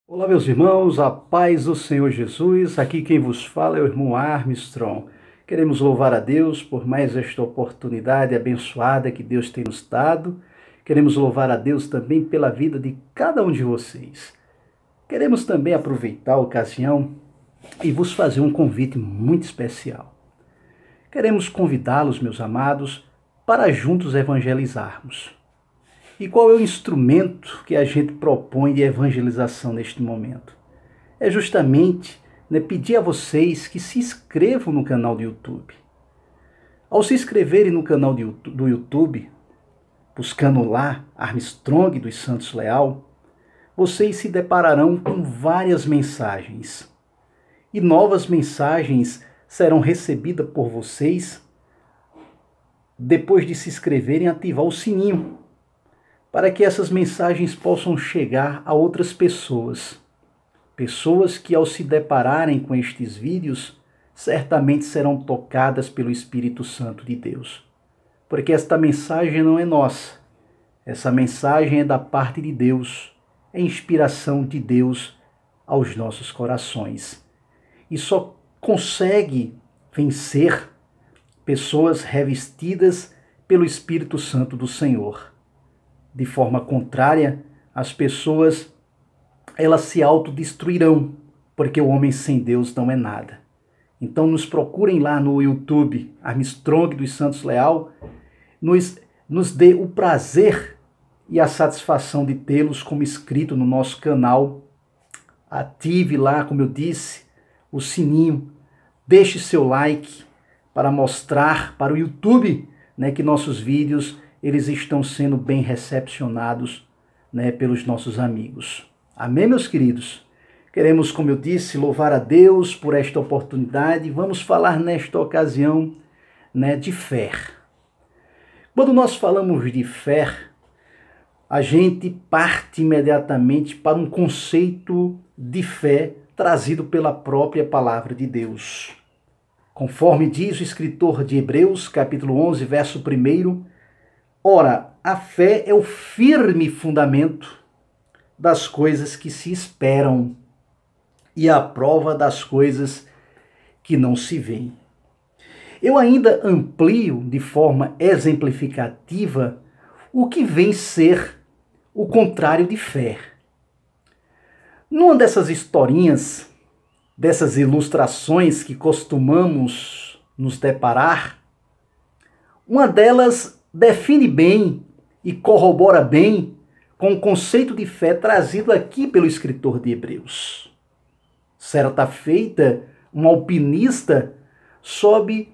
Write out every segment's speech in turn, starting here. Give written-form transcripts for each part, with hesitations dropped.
Olá, meus irmãos, a paz do Senhor Jesus. Aqui quem vos fala é o irmão Armstrong. Queremos louvar a Deus por mais esta oportunidade abençoada que Deus tem nos dado. Queremos louvar a Deus também pela vida de cada um de vocês. Queremos também aproveitar a ocasião e vos fazer um convite muito especial. Queremos convidá-los, meus amados, para juntos evangelizarmos. E qual é o instrumento que a gente propõe de evangelização neste momento? É justamente pedir a vocês que se inscrevam no canal do YouTube. Ao se inscreverem no canal do YouTube, buscando lá Armstrong dos Santos Leal, vocês se depararão com várias mensagens. E novas mensagens serão recebidas por vocês depois de se inscreverem e ativar o sininho, para que essas mensagens possam chegar a outras pessoas. Pessoas que, ao se depararem com estes vídeos, certamente serão tocadas pelo Espírito Santo de Deus. Porque esta mensagem não é nossa. Essa mensagem é da parte de Deus. É inspiração de Deus aos nossos corações. E só consegue vencer pessoas revestidas pelo Espírito Santo do Senhor. De forma contrária, as pessoas elas se autodestruirão, porque o homem sem Deus não é nada. Então nos procurem lá no YouTube, Armstrong dos Santos Leal, nos dê o prazer e a satisfação de tê-los como inscrito no nosso canal. Ative lá, como eu disse, o sininho, deixe seu like para mostrar para o YouTube que nossos vídeos eles estão sendo bem recepcionados pelos nossos amigos. Amém, meus queridos? Queremos, como eu disse, louvar a Deus por esta oportunidade. Vamos falar nesta ocasião de fé. Quando nós falamos de fé, a gente parte imediatamente para um conceito de fé trazido pela própria palavra de Deus. Conforme diz o escritor de Hebreus, capítulo 11, verso 1, ora, a fé é o firme fundamento das coisas que se esperam e a prova das coisas que não se veem. Eu ainda amplio de forma exemplificativa o que vem ser o contrário de fé. Numa dessas historinhas, dessas ilustrações que costumamos nos deparar, uma delas define bem e corrobora bem com o conceito de fé trazido aqui pelo escritor de Hebreus. Certa feita, um alpinista sobe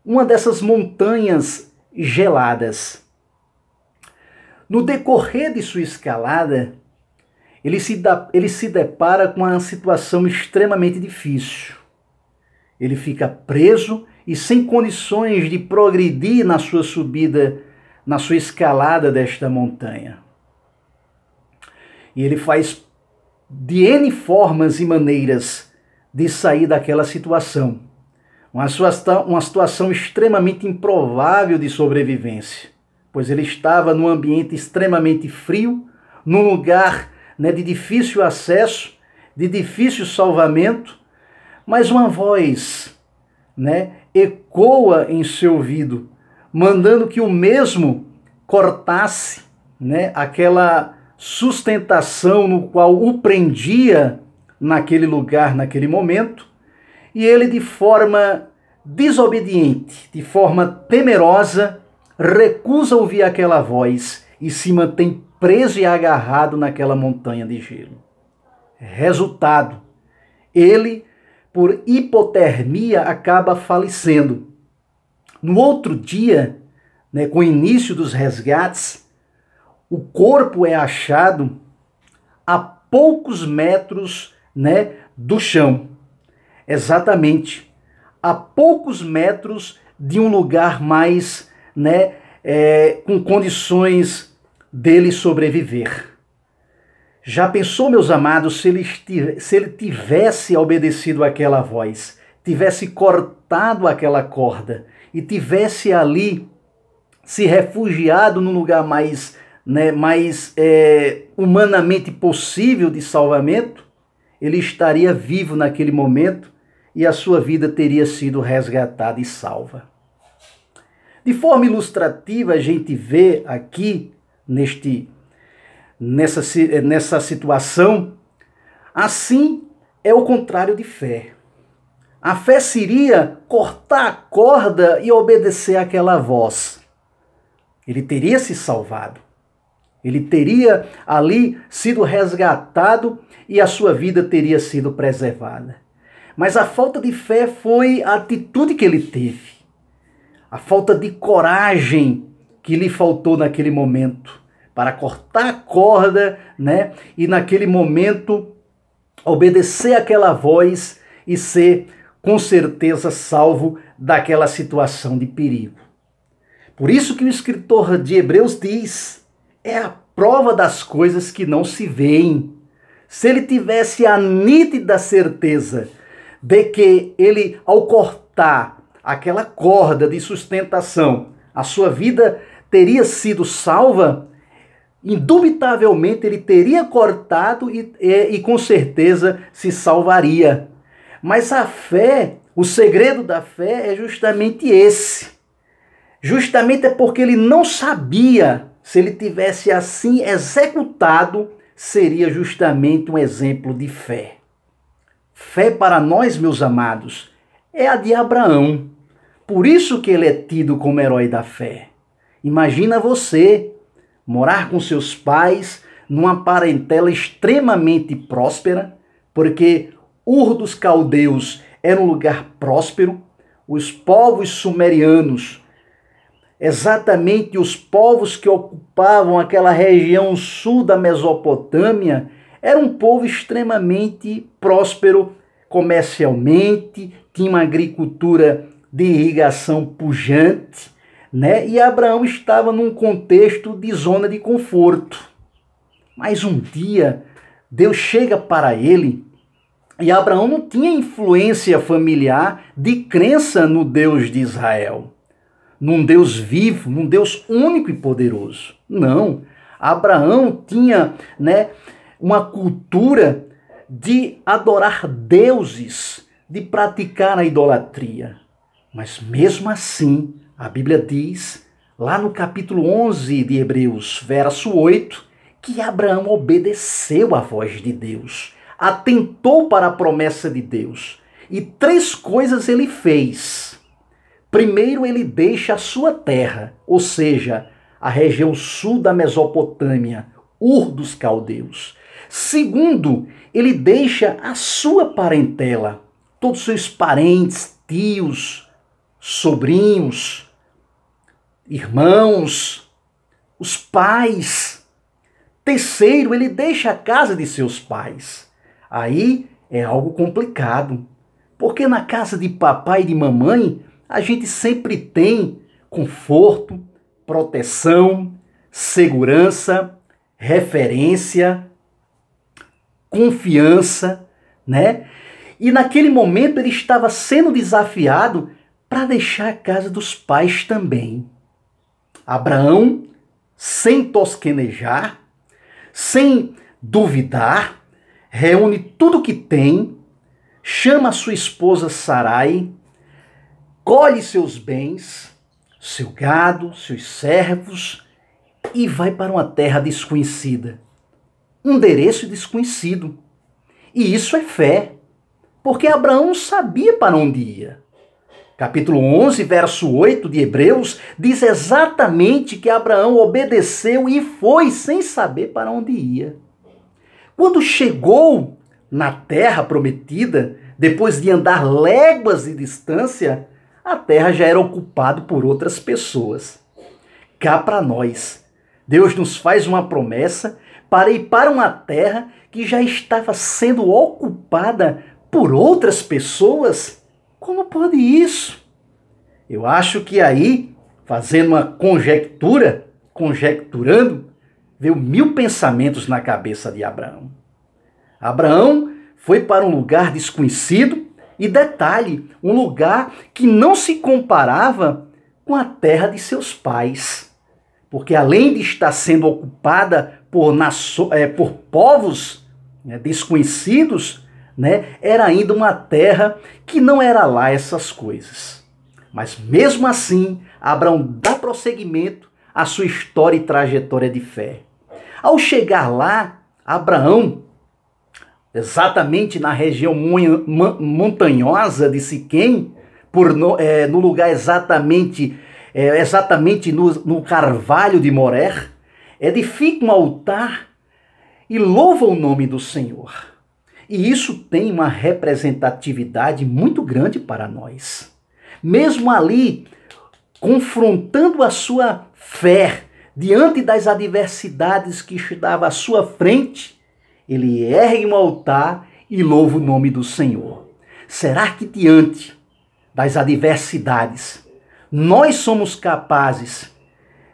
uma dessas montanhas geladas. No decorrer de sua escalada, ele se depara com uma situação extremamente difícil. Ele fica preso e sem condições de progredir na sua subida, na sua escalada desta montanha. E ele faz de N formas e maneiras de sair daquela situação. Uma situação extremamente improvável de sobrevivência, pois ele estava num ambiente extremamente frio, num lugar de difícil acesso, de difícil salvamento, mas uma voz ecoa em seu ouvido, mandando que o mesmo cortasse aquela sustentação no qual o prendia naquele lugar, naquele momento, e ele de forma desobediente, de forma temerosa, recusa ouvir aquela voz e se mantém preso e agarrado naquela montanha de gelo. Resultado, ele, por hipotermia, acaba falecendo. No outro dia, com o início dos resgates, o corpo é achado a poucos metros do chão. Exatamente, a poucos metros de um lugar mais com condições dele sobreviver. Já pensou, meus amados, se ele tivesse obedecido àquela voz, tivesse cortado aquela corda e tivesse ali se refugiado num lugar mais né, mais humanamente possível de salvamento, ele estaria vivo naquele momento e a sua vida teria sido resgatada e salva. De forma ilustrativa, a gente vê aqui, nessa situação, assim é o contrário de fé. A fé seria cortar a corda e obedecer àquela voz. Ele teria se salvado. Ele teria ali sido resgatado e a sua vida teria sido preservada. Mas a falta de fé foi a atitude que ele teve. A falta de coragem que lhe faltou naquele momento para cortar a corda, né? E naquele momento obedecer àquela voz e ser com certeza salvo daquela situação de perigo. Por isso que o escritor de Hebreus diz: é a prova das coisas que não se veem. Se ele tivesse a nítida certeza de que ele, ao cortar aquela corda de sustentação, a sua vida teria sido salva, indubitavelmente ele teria cortado e com certeza se salvaria. Mas a fé, o segredo da fé é justamente esse. Justamente é porque ele não sabia. Se ele tivesse assim executado, seria justamente um exemplo de fé. Fé para nós, meus amados, é a de Abraão. Por isso que ele é tido como herói da fé. Imagina você morar com seus pais numa parentela extremamente próspera, porque Ur dos Caldeus era um lugar próspero, os povos sumerianos, exatamente os povos que ocupavam aquela região sul da Mesopotâmia, era um povo extremamente próspero comercialmente, tinha uma agricultura de irrigação pujante, né? E Abraão estava num contexto de zona de conforto. Mas um dia, Deus chega para ele, e Abraão não tinha influência familiar de crença no Deus de Israel, num Deus vivo, num Deus único e poderoso. Não, Abraão tinha, né, uma cultura de adorar deuses, de praticar a idolatria. Mas mesmo assim, a Bíblia diz, lá no capítulo 11 de Hebreus, verso 8, que Abraão obedeceu à voz de Deus, atentou para a promessa de Deus. E 3 coisas ele fez. Primeiro, ele deixa a sua terra, ou seja, a região sul da Mesopotâmia, Ur dos Caldeus. Segundo, ele deixa a sua parentela, todos os seus parentes, tios, sobrinhos, irmãos, os pais. Terceiro, ele deixa a casa de seus pais. Aí é algo complicado, porque na casa de papai e de mamãe, a gente sempre tem conforto, proteção, segurança, referência, confiança, né? E naquele momento ele estava sendo desafiado para deixar a casa dos pais também. Abraão, sem tosquenejar, sem duvidar, reúne tudo que tem, chama a sua esposa Sarai, colhe seus bens, seu gado, seus servos e vai para uma terra desconhecida. Um endereço desconhecido. E isso é fé, porque Abraão sabia para onde ia. Capítulo 11, verso 8 de Hebreus, diz exatamente que Abraão obedeceu e foi sem saber para onde ia. Quando chegou na terra prometida, depois de andar léguas de distância, a terra já era ocupada por outras pessoas. Cá para nós, Deus nos faz uma promessa para ir para uma terra que já estava sendo ocupada por outras pessoas. Como pode isso? Eu acho que aí, fazendo uma conjecturando, veio 1000 pensamentos na cabeça de Abraão. Abraão foi para um lugar desconhecido e, detalhe, um lugar que não se comparava com a terra de seus pais. porque além de estar sendo ocupada por povos, né, desconhecidos, né, era ainda uma terra que não era lá essas coisas. Mas mesmo assim, Abraão dá prosseguimento à sua história e trajetória de fé. Ao chegar lá, Abraão, exatamente na região montanhosa de Siquém, no lugar exatamente no carvalho de Morer, edifica um altar e louva o nome do Senhor. E isso tem uma representatividade muito grande para nós. Mesmo ali, confrontando a sua fé diante das adversidades que estavam à sua frente, ele ergue um altar e louva o nome do Senhor. Será que diante das adversidades nós somos capazes,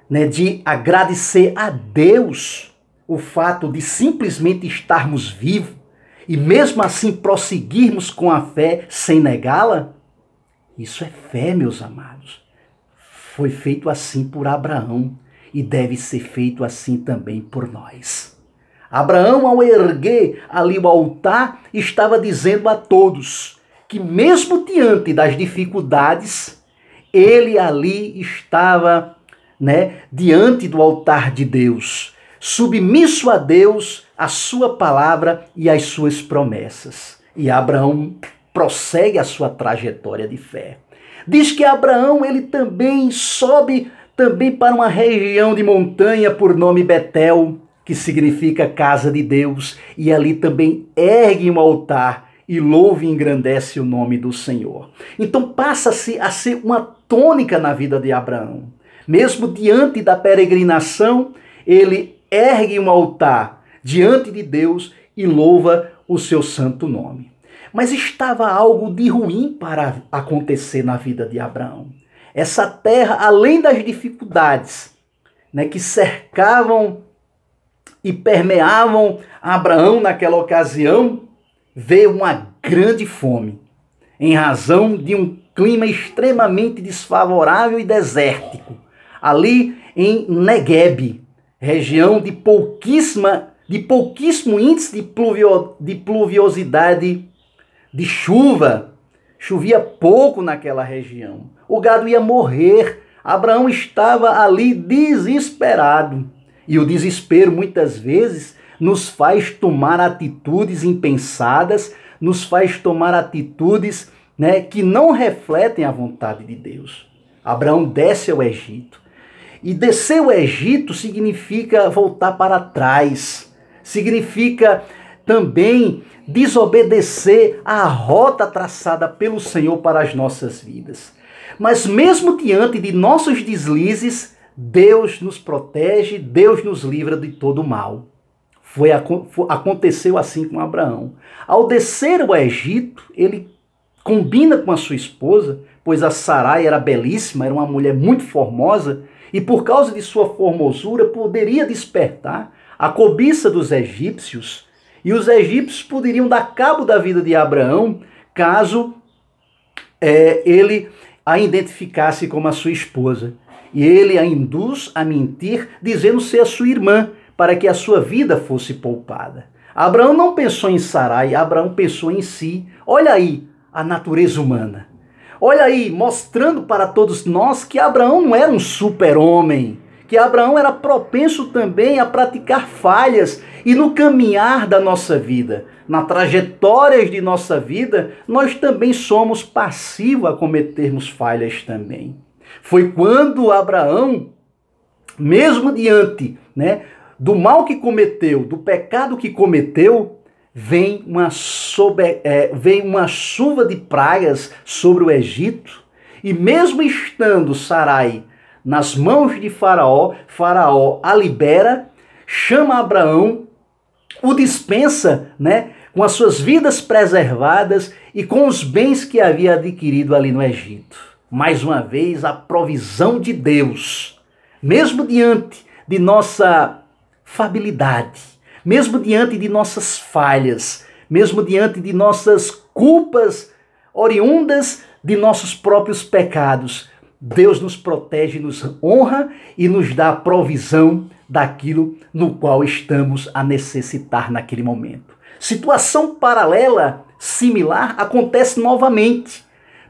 né, de agradecer a Deus o fato de simplesmente estarmos vivos e mesmo assim prosseguirmos com a fé sem negá-la? Isso é fé, meus amados. Foi feito assim por Abraão e deve ser feito assim também por nós. Abraão, ao erguer ali o altar, estava dizendo a todos que mesmo diante das dificuldades, ele ali estava, né, diante do altar de Deus, submisso a Deus, a sua palavra e as suas promessas. E Abraão prossegue a sua trajetória de fé. Diz que Abraão, ele também sobe para uma região de montanha por nome Betel, que significa casa de Deus, e ali também ergue um altar e louva e engrandece o nome do Senhor. Então passa-se a ser uma tônica na vida de Abraão. Mesmo diante da peregrinação, ele ergue um altar diante de Deus e louva o seu santo nome. Mas estava algo de ruim para acontecer na vida de Abraão. Essa terra, além das dificuldades, né, que cercavam e permeavam Abraão naquela ocasião, veio uma grande fome, em razão de um clima extremamente desfavorável e desértico, ali em Negueb, região de pouquíssimo índice de pluviosidade, de chuva. Chovia pouco naquela região. O gado ia morrer. Abraão estava ali desesperado. E o desespero, muitas vezes, nos faz tomar atitudes impensadas, nos faz tomar atitudes, né, que não refletem a vontade de Deus. Abraão desce ao Egito. E descer ao Egito significa voltar para trás. Significa também desobedecer à rota traçada pelo Senhor para as nossas vidas. Mas mesmo diante de nossos deslizes, Deus nos protege, Deus nos livra de todo mal. Aconteceu assim com Abraão. Ao descer ao Egito, ele combina com a sua esposa, pois a Sarai era belíssima, era uma mulher muito formosa, e por causa de sua formosura poderia despertar a cobiça dos egípcios, e os egípcios poderiam dar cabo da vida de Abraão caso ele a identificasse como a sua esposa. E ele a induz a mentir, dizendo ser a sua irmã, para que a sua vida fosse poupada. Abraão não pensou em Sarai, Abraão pensou em si. Olha aí a natureza humana. Olha aí, mostrando para todos nós que Abraão não era um super-homem, que Abraão era propenso também a praticar falhas, e no caminhar da nossa vida, na trajetória de nossa vida, nós também somos passivos a cometermos falhas também. Foi quando Abraão, mesmo diante, né, do mal que cometeu, do pecado que cometeu, vem uma chuva de pragas sobre o Egito, e mesmo estando Sarai nas mãos de Faraó, Faraó a libera, chama Abraão, o dispensa, né, com as suas vidas preservadas e com os bens que havia adquirido ali no Egito. Mais uma vez, a provisão de Deus, mesmo diante de nossa fabilidade, mesmo diante de nossas falhas, mesmo diante de nossas culpas oriundas de nossos próprios pecados, Deus nos protege, nos honra e nos dá a provisão daquilo no qual estamos a necessitar naquele momento. Situação paralela, similar, acontece novamente,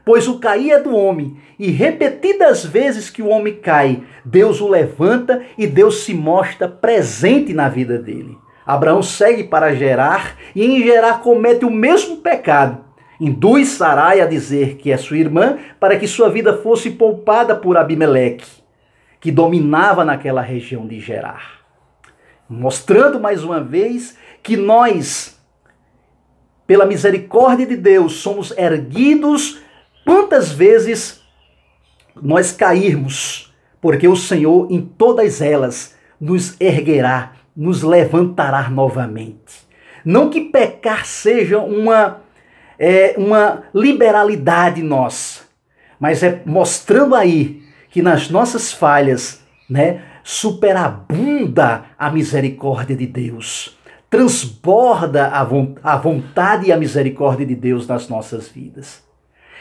pois o cair é do homem, e repetidas vezes que o homem cai, Deus o levanta e Deus se mostra presente na vida dele. Abraão segue para Gerar e em Gerar comete o mesmo pecado. Induz Sarai a dizer que é sua irmã para que sua vida fosse poupada por Abimeleque, que dominava naquela região de Gerar. Mostrando mais uma vez que nós, pela misericórdia de Deus, somos erguidos quantas vezes nós cairmos, porque o Senhor em todas elas nos erguerá, nos levantará novamente. Não que pecar seja uma liberalidade nossa, mas é mostrando aí que nas nossas falhas, superabunda a misericórdia de Deus, transborda a vontade e a misericórdia de Deus nas nossas vidas.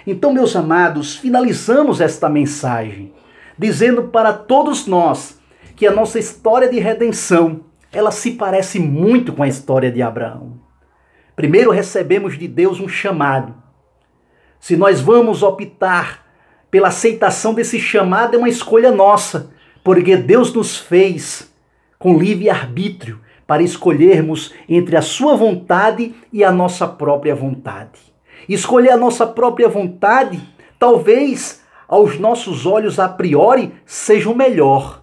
Então, meus amados, finalizamos esta mensagem dizendo para todos nós que a nossa história de redenção, ela se parece muito com a história de Abraão. Primeiro recebemos de Deus um chamado. Se nós vamos optar pela aceitação desse chamado, é uma escolha nossa, porque Deus nos fez com livre-arbítrio para escolhermos entre a sua vontade e a nossa própria vontade. Escolher a nossa própria vontade, talvez aos nossos olhos a priori, seja o melhor.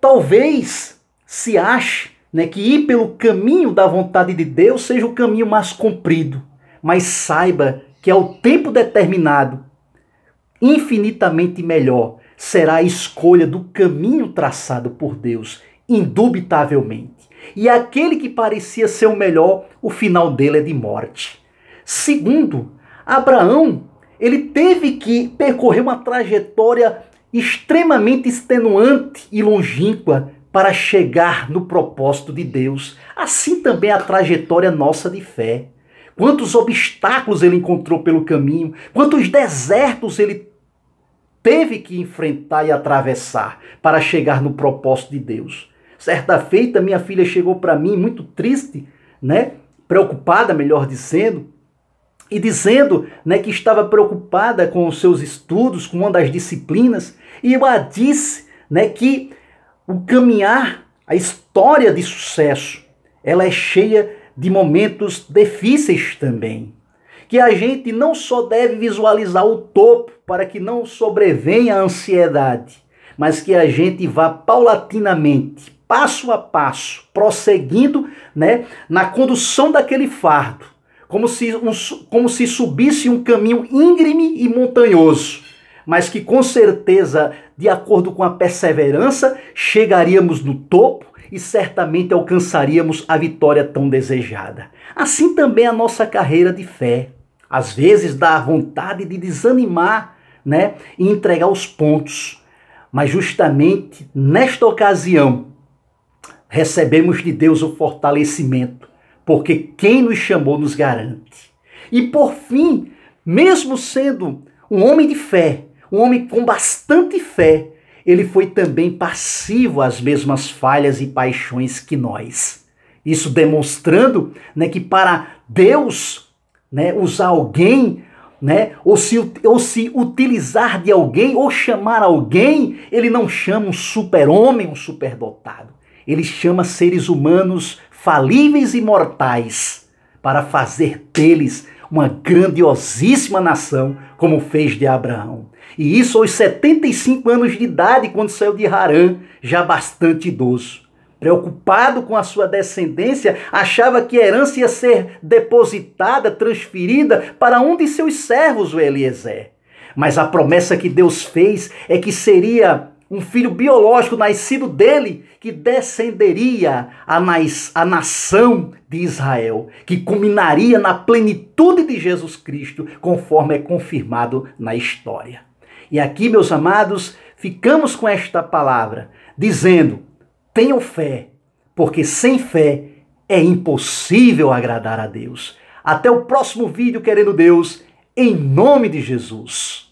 Talvez se ache que ir pelo caminho da vontade de Deus seja o caminho mais comprido, mas saiba que ao tempo determinado, infinitamente melhor será a escolha do caminho traçado por Deus, indubitavelmente. E aquele que parecia ser o melhor, o final dele é de morte. Segundo, Abraão, ele teve que percorrer uma trajetória extremamente extenuante e longínqua para chegar no propósito de Deus. Assim também a trajetória nossa de fé. Quantos obstáculos ele encontrou pelo caminho, quantos desertos ele teve que enfrentar e atravessar para chegar no propósito de Deus. Certa feita, minha filha chegou para mim muito triste, preocupada, melhor dizendo, e dizendo que estava preocupada com os seus estudos, com uma das disciplinas, e eu a disse que o caminhar, a história de sucesso, ela é cheia de momentos difíceis também. Que a gente não só deve visualizar o topo para que não sobrevenha a ansiedade, mas que a gente vá paulatinamente, passo a passo, prosseguindo na condução daquele fardo, como se subisse um caminho íngreme e montanhoso, mas que com certeza, de acordo com a perseverança, chegaríamos no topo e certamente alcançaríamos a vitória tão desejada. Assim também a nossa carreira de fé. Às vezes dá vontade de desanimar, e entregar os pontos. Mas justamente nesta ocasião, recebemos de Deus o fortalecimento, porque quem nos chamou nos garante. E por fim, mesmo sendo um homem de fé, um homem com bastante fé, ele foi também passivo às mesmas falhas e paixões que nós. Isso demonstrando que para Deus usar alguém, ou se utilizar de alguém, ou chamar alguém, ele não chama um super-homem, um superdotado. Ele chama seres humanos falíveis e mortais para fazer deles uma grandiosíssima nação, como fez de Abraão. E isso aos 75 anos de idade, quando saiu de Harã, já bastante idoso. Preocupado com a sua descendência, achava que a herança ia ser depositada, transferida para um de seus servos, o Eliezer. Mas a promessa que Deus fez é que seria um filho biológico nascido dele que descenderia a nação de Israel, que culminaria na plenitude de Jesus Cristo, conforme é confirmado na história. E aqui, meus amados, ficamos com esta palavra, dizendo: tenham fé, porque sem fé é impossível agradar a Deus. Até o próximo vídeo, querendo Deus, em nome de Jesus.